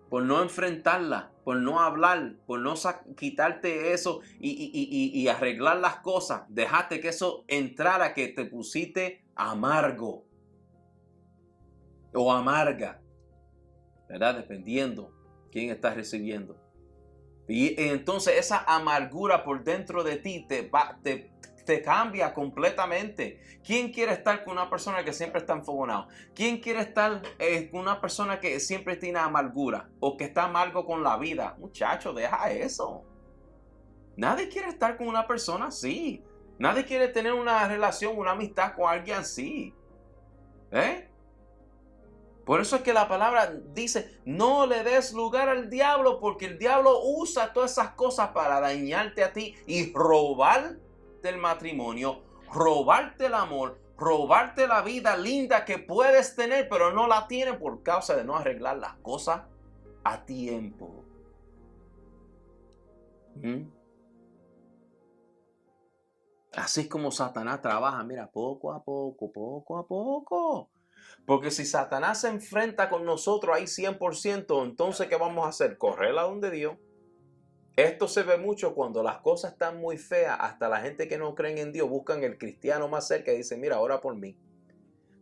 por no enfrentarlas, por no hablar, por no quitarte eso y arreglar las cosas. Dejaste que eso entrara, que te pusiste amargo o amarga, ¿verdad? Dependiendo quién estás recibiendo. Y entonces esa amargura por dentro de ti te cambia completamente. ¿Quién quiere estar con una persona que siempre está enfogonado? ¿Quién quiere estar con una persona que siempre tiene amargura o que está amargo con la vida? Muchacho, deja eso. Nadie quiere estar con una persona así. Nadie quiere tener una relación, una amistad con alguien así. Por eso es que la palabra dice, no le des lugar al diablo, porque el diablo usa todas esas cosas para dañarte a ti y robarte el matrimonio, robarte el amor, robarte la vida linda que puedes tener, pero no la tienes por causa de no arreglar las cosas a tiempo. Así es como Satanás trabaja, mira, poco a poco. Porque si Satanás se enfrenta con nosotros ahí 100%, entonces ¿qué vamos a hacer? Correr a donde Dios. Esto se ve mucho cuando las cosas están muy feas. Hasta la gente que no cree en Dios buscan el cristiano más cerca y dicen, mira, ora por mí.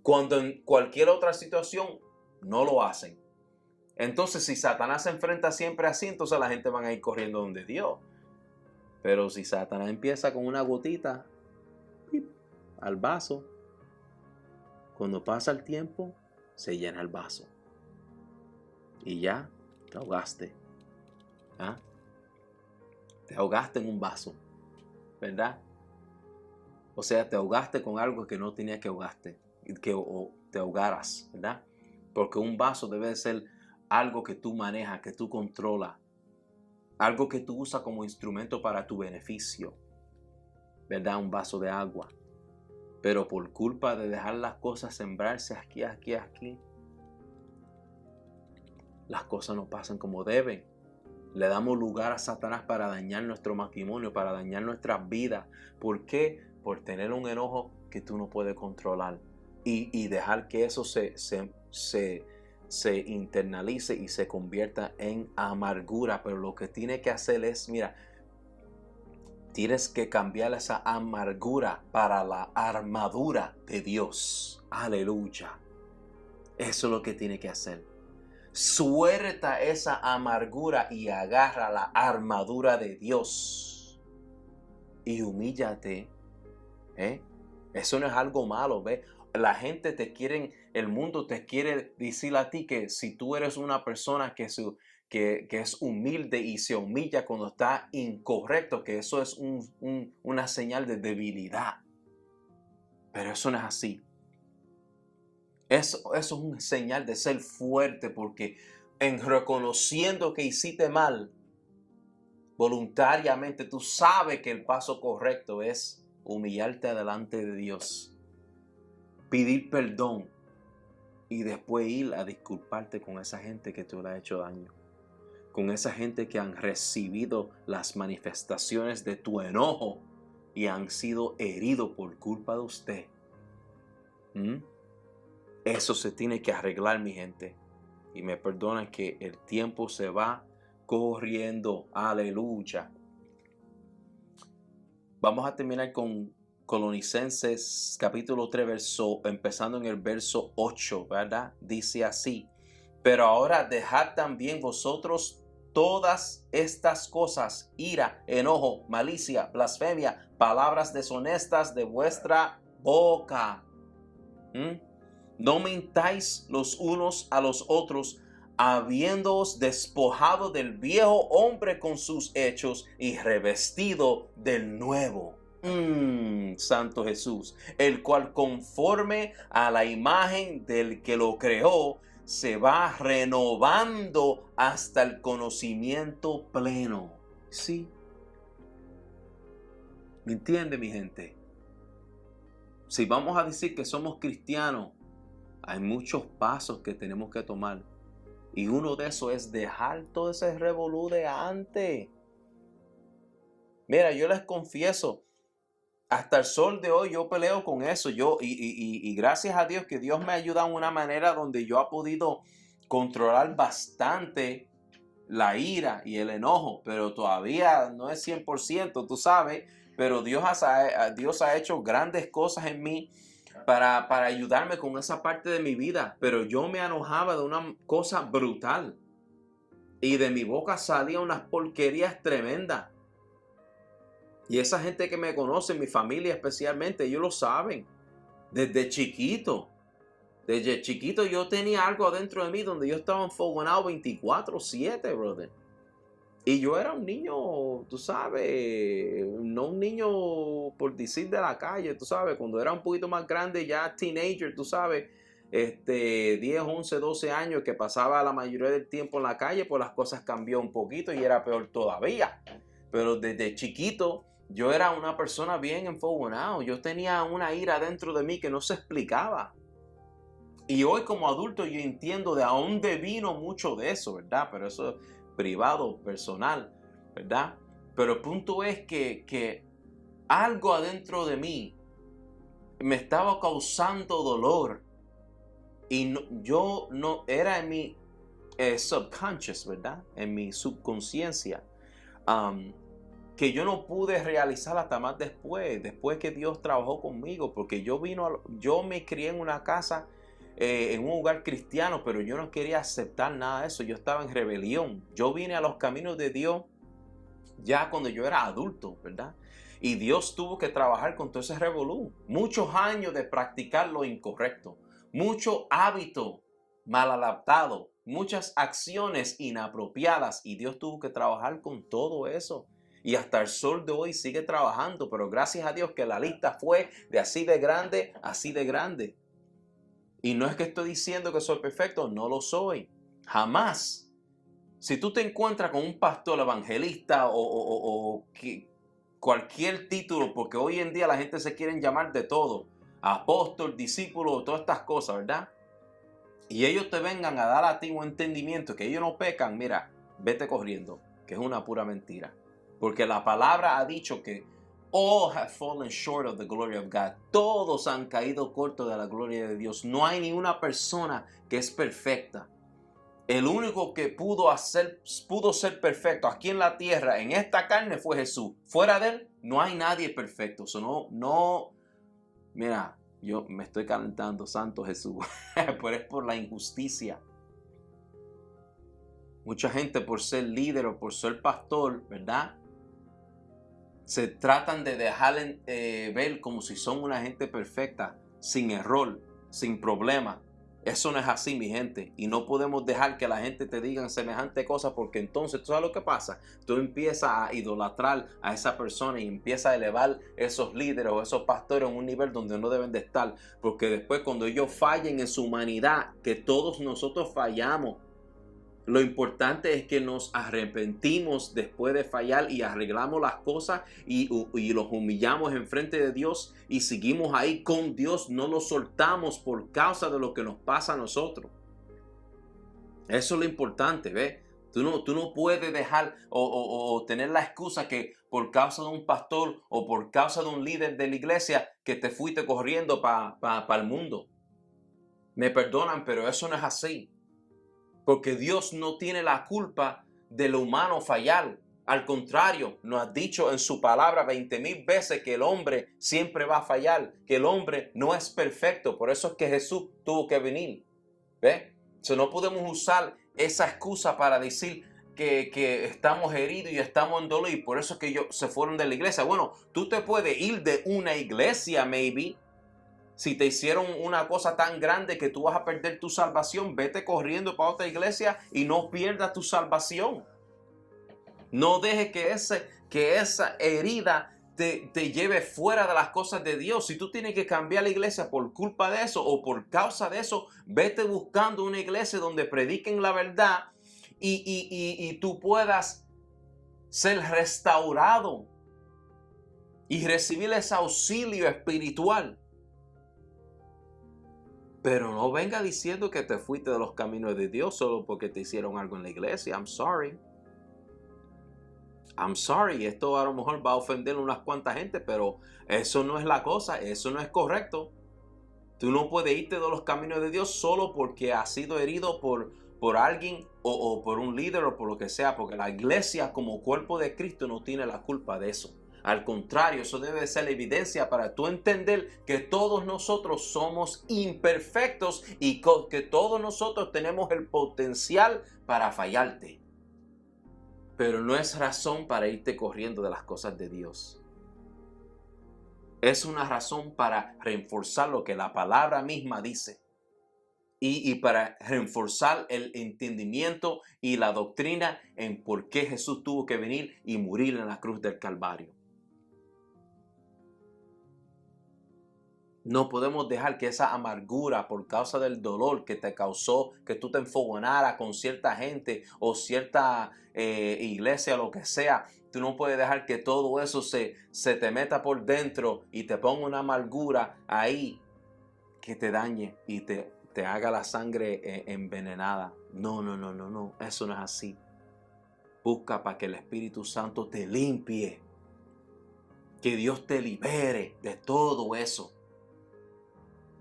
Cuando en cualquier otra situación no lo hacen. Entonces si Satanás se enfrenta siempre así, entonces la gente va a ir corriendo donde Dios. Pero si Satanás empieza con una gotita al vaso, cuando pasa el tiempo, se llena el vaso. Y ya te ahogaste. Te ahogaste en un vaso, ¿verdad? O sea, te ahogaste con algo que no tenía que ahogarte, o te ahogaras, ¿verdad? Porque un vaso debe ser algo que tú manejas, que tú controlas, algo que tú usas como instrumento para tu beneficio, ¿verdad? Un vaso de agua. Pero por culpa de dejar las cosas sembrarse aquí, las cosas no pasan como deben. Le damos lugar a Satanás para dañar nuestro matrimonio, para dañar nuestras vidas. ¿Por qué? Por tener un enojo que tú no puedes controlar. Y dejar que eso se internalice y se convierta en amargura. Pero lo que tiene que hacer es, mira, tienes que cambiar esa amargura para la armadura de Dios. Aleluya. Eso es lo que tiene que hacer. Suelta esa amargura y agarra la armadura de Dios. y humíllate. Eso no es algo malo, ¿ves? La gente el mundo te quiere decir a ti que si tú eres una persona que es humilde y se humilla cuando está incorrecto, que eso es una señal de debilidad. Pero eso no es así. Eso es una señal de ser fuerte, porque en reconociendo que hiciste mal, voluntariamente tú sabes que el paso correcto es humillarte delante de Dios, pedir perdón y después ir a disculparte con esa gente que te le ha hecho daño, con esa gente que han recibido las manifestaciones de tu enojo y han sido heridos por culpa de usted. Eso se tiene que arreglar, mi gente. Y me perdonan que el tiempo se va corriendo. Aleluya. Vamos a terminar con Colosenses capítulo 3, empezando en el verso 8, ¿verdad? Dice así: pero ahora dejad también vosotros todas estas cosas: ira, enojo, malicia, blasfemia, palabras deshonestas de vuestra boca. No mintáis los unos a los otros, habiéndoos despojado del viejo hombre con sus hechos y revestido del nuevo. Santo Jesús, el cual conforme a la imagen del que lo creó, se va renovando hasta el conocimiento pleno. ¿Sí? ¿Me entiende, mi gente? Si vamos a decir que somos cristianos, hay muchos pasos que tenemos que tomar. Y uno de esos es dejar todo ese revolú de antes. Mira, yo les confieso, hasta el sol de hoy yo peleo con eso. Y gracias a Dios que Dios me ayuda de una manera donde yo he podido controlar bastante la ira y el enojo. Pero todavía no es 100%, tú sabes. Pero Dios ha hecho grandes cosas en mí para ayudarme con esa parte de mi vida. Pero yo me enojaba de una cosa brutal. Y de mi boca salía unas porquerías tremendas. Y esa gente que me conoce, mi familia especialmente, ellos lo saben. Desde chiquito yo tenía algo adentro de mí donde yo estaba enfogonado 24/7, brother. Y yo era un niño, tú sabes, no un niño por decir de la calle, tú sabes, cuando era un poquito más grande, ya teenager, tú sabes, 10, 11, 12 años, que pasaba la mayoría del tiempo en la calle, pues las cosas cambió un poquito y era peor todavía. Pero desde chiquito yo era una persona bien enfogonado, yo tenía una ira dentro de mí que no se explicaba. Y hoy como adulto yo entiendo de dónde vino mucho de eso, ¿verdad? Pero eso es privado, personal, ¿verdad? Pero el punto es que algo adentro de mí me estaba causando dolor. Y yo no era en mi subconscious, ¿verdad? En mi subconsciencia. Que yo no pude realizar hasta más después que Dios trabajó conmigo, porque yo me crié en una casa, en un hogar cristiano, pero yo no quería aceptar nada de eso. Yo estaba en rebelión. Yo vine a los caminos de Dios ya cuando yo era adulto, ¿verdad? Y Dios tuvo que trabajar con todo ese revolú. Muchos años de practicar lo incorrecto, mucho hábito mal adaptado, muchas acciones inapropiadas, y Dios tuvo que trabajar con todo eso. Y hasta el sol de hoy sigue trabajando, pero gracias a Dios que la lista fue de así de grande, así de grande. Y no es que estoy diciendo que soy perfecto, no lo soy, jamás. Si tú te encuentras con un pastor, evangelista o cualquier título, porque hoy en día la gente se quiere llamar de todo, apóstol, discípulo, todas estas cosas, ¿verdad? Y ellos te vengan a dar a ti un entendimiento que ellos no pecan, mira, vete corriendo, que es una pura mentira. Porque la palabra ha dicho que all have fallen short of the glory of God. Todos han caído corto de la gloria de Dios. No hay ni una persona que es perfecta. El único que pudo ser perfecto aquí en la tierra, en esta carne, fue Jesús. Fuera de él, no hay nadie perfecto. Mira, yo me estoy calentando, Santo Jesús, pero es por la injusticia. Mucha gente por ser líder o por ser pastor, ¿verdad? se tratan de dejar ver como si son una gente perfecta, sin error, sin problema. Eso no es así, mi gente. Y no podemos dejar que la gente te diga semejante cosa, porque entonces, ¿tú sabes lo que pasa? Tú empiezas a idolatrar a esa persona y empiezas a elevar esos líderes o esos pastores a un nivel donde no deben de estar. Porque después, cuando ellos fallen en su humanidad, que todos nosotros fallamos, lo importante es que nos arrepentimos después de fallar y arreglamos las cosas y los humillamos en frente de Dios y seguimos ahí con Dios. No lo soltamos por causa de lo que nos pasa a nosotros. Eso es lo importante, ¿ves? Tú no puedes dejar o tener la excusa que por causa de un pastor o por causa de un líder de la iglesia que te fuiste corriendo para el mundo. Me perdonan, pero eso no es así. Porque Dios no tiene la culpa del humano fallar. Al contrario, nos ha dicho en su palabra 20,000 veces que el hombre siempre va a fallar, que el hombre no es perfecto. Por eso es que Jesús tuvo que venir. ¿Ves? No podemos usar esa excusa para decir que estamos heridos y estamos en dolor y por eso es que ellos se fueron de la iglesia. Bueno, tú te puedes ir de una iglesia, maybe. Si te hicieron una cosa tan grande que tú vas a perder tu salvación, vete corriendo para otra iglesia y no pierdas tu salvación. No dejes que esa herida te lleve fuera de las cosas de Dios. Si tú tienes que cambiar la iglesia por culpa de eso o por causa de eso, vete buscando una iglesia donde prediquen la verdad y tú puedas ser restaurado y recibir ese auxilio espiritual. Pero no venga diciendo que te fuiste de los caminos de Dios solo porque te hicieron algo en la iglesia. I'm sorry. I'm sorry. Esto a lo mejor va a ofender a unas cuantas gente, pero eso no es la cosa. Eso no es correcto. Tú no puedes irte de los caminos de Dios solo porque has sido herido por alguien o por un líder o por lo que sea. Porque la iglesia como cuerpo de Cristo no tiene la culpa de eso. Al contrario, eso debe ser la evidencia para tú entender que todos nosotros somos imperfectos y que todos nosotros tenemos el potencial para fallarte. Pero no es razón para irte corriendo de las cosas de Dios. Es una razón para reforzar lo que la palabra misma dice. Y para reforzar el entendimiento y la doctrina en por qué Jesús tuvo que venir y morir en la cruz del Calvario. No podemos dejar que esa amargura por causa del dolor que te causó que tú te enfogonaras con cierta gente o cierta iglesia o lo que sea. Tú no puedes dejar que todo eso se te meta por dentro y te ponga una amargura ahí que te dañe y te haga la sangre envenenada. No. Eso no es así. Busca para que el Espíritu Santo te limpie. Que Dios te libere de todo eso.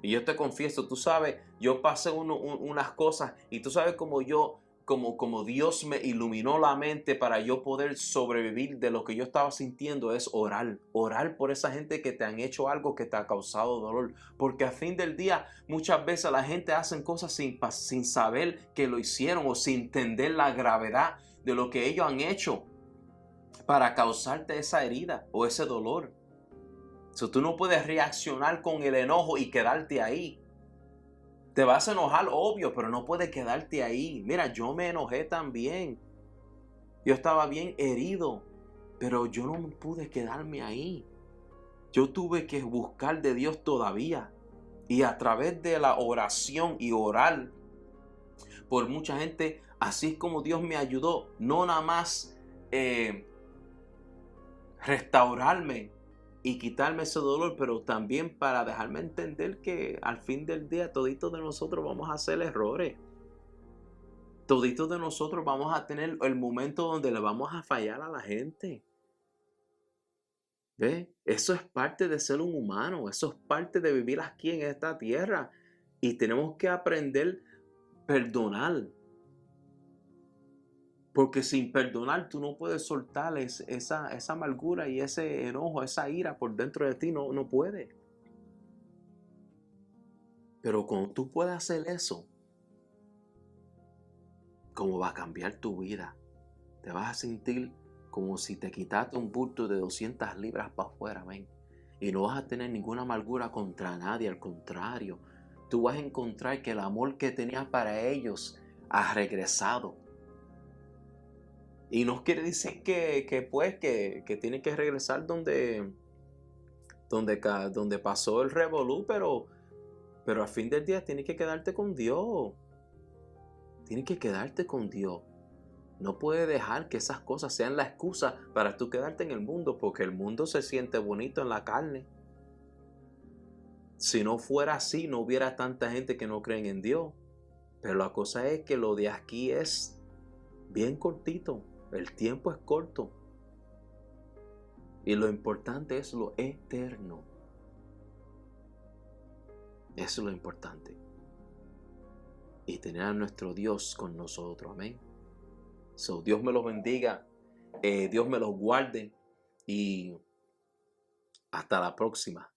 Y yo te confieso, tú sabes, yo pasé unas cosas y tú sabes como Dios me iluminó la mente para yo poder sobrevivir de lo que yo estaba sintiendo es orar. Orar por esa gente que te han hecho algo que te ha causado dolor. Porque al fin del día, muchas veces la gente hace cosas sin saber que lo hicieron o sin entender la gravedad de lo que ellos han hecho para causarte esa herida o ese dolor. Tú no puedes reaccionar con el enojo y quedarte ahí. Te vas a enojar, obvio, pero no puedes quedarte ahí. Mira, yo me enojé también. Yo estaba bien herido, pero yo no pude quedarme ahí. Yo tuve que buscar de Dios todavía. Y a través de la oración y orar por mucha gente, así es como Dios me ayudó. No nada más restaurarme y quitarme ese dolor, pero también para dejarme entender que al fin del día toditos de nosotros vamos a hacer errores. Toditos de nosotros vamos a tener el momento donde le vamos a fallar a la gente. ¿Ves? Eso es parte de ser un humano, eso es parte de vivir aquí en esta tierra. Y tenemos que aprender a perdonar. Porque sin perdonar tú no puedes soltar esa amargura y ese enojo, esa ira por dentro de ti, no puedes. Pero cuando tú puedes hacer eso, ¿cómo va a cambiar tu vida? Te vas a sentir como si te quitaste un bulto de 200 libras para afuera, amén. Y no vas a tener ninguna amargura contra nadie, al contrario. Tú vas a encontrar que el amor que tenías para ellos ha regresado. Y no quiere decir que tiene que regresar donde pasó el revolú, pero al fin del día tienes que quedarte con Dios. Tienes que quedarte con Dios. No puedes dejar que esas cosas sean la excusa para tú quedarte en el mundo, porque el mundo se siente bonito en la carne. Si no fuera así, no hubiera tanta gente que no creen en Dios. Pero la cosa es que lo de aquí es bien cortito. El tiempo es corto. Y lo importante es lo eterno. Eso es lo importante. Y tener a nuestro Dios con nosotros. Amén. So, Dios me los bendiga. Dios me los guarde. Y hasta la próxima.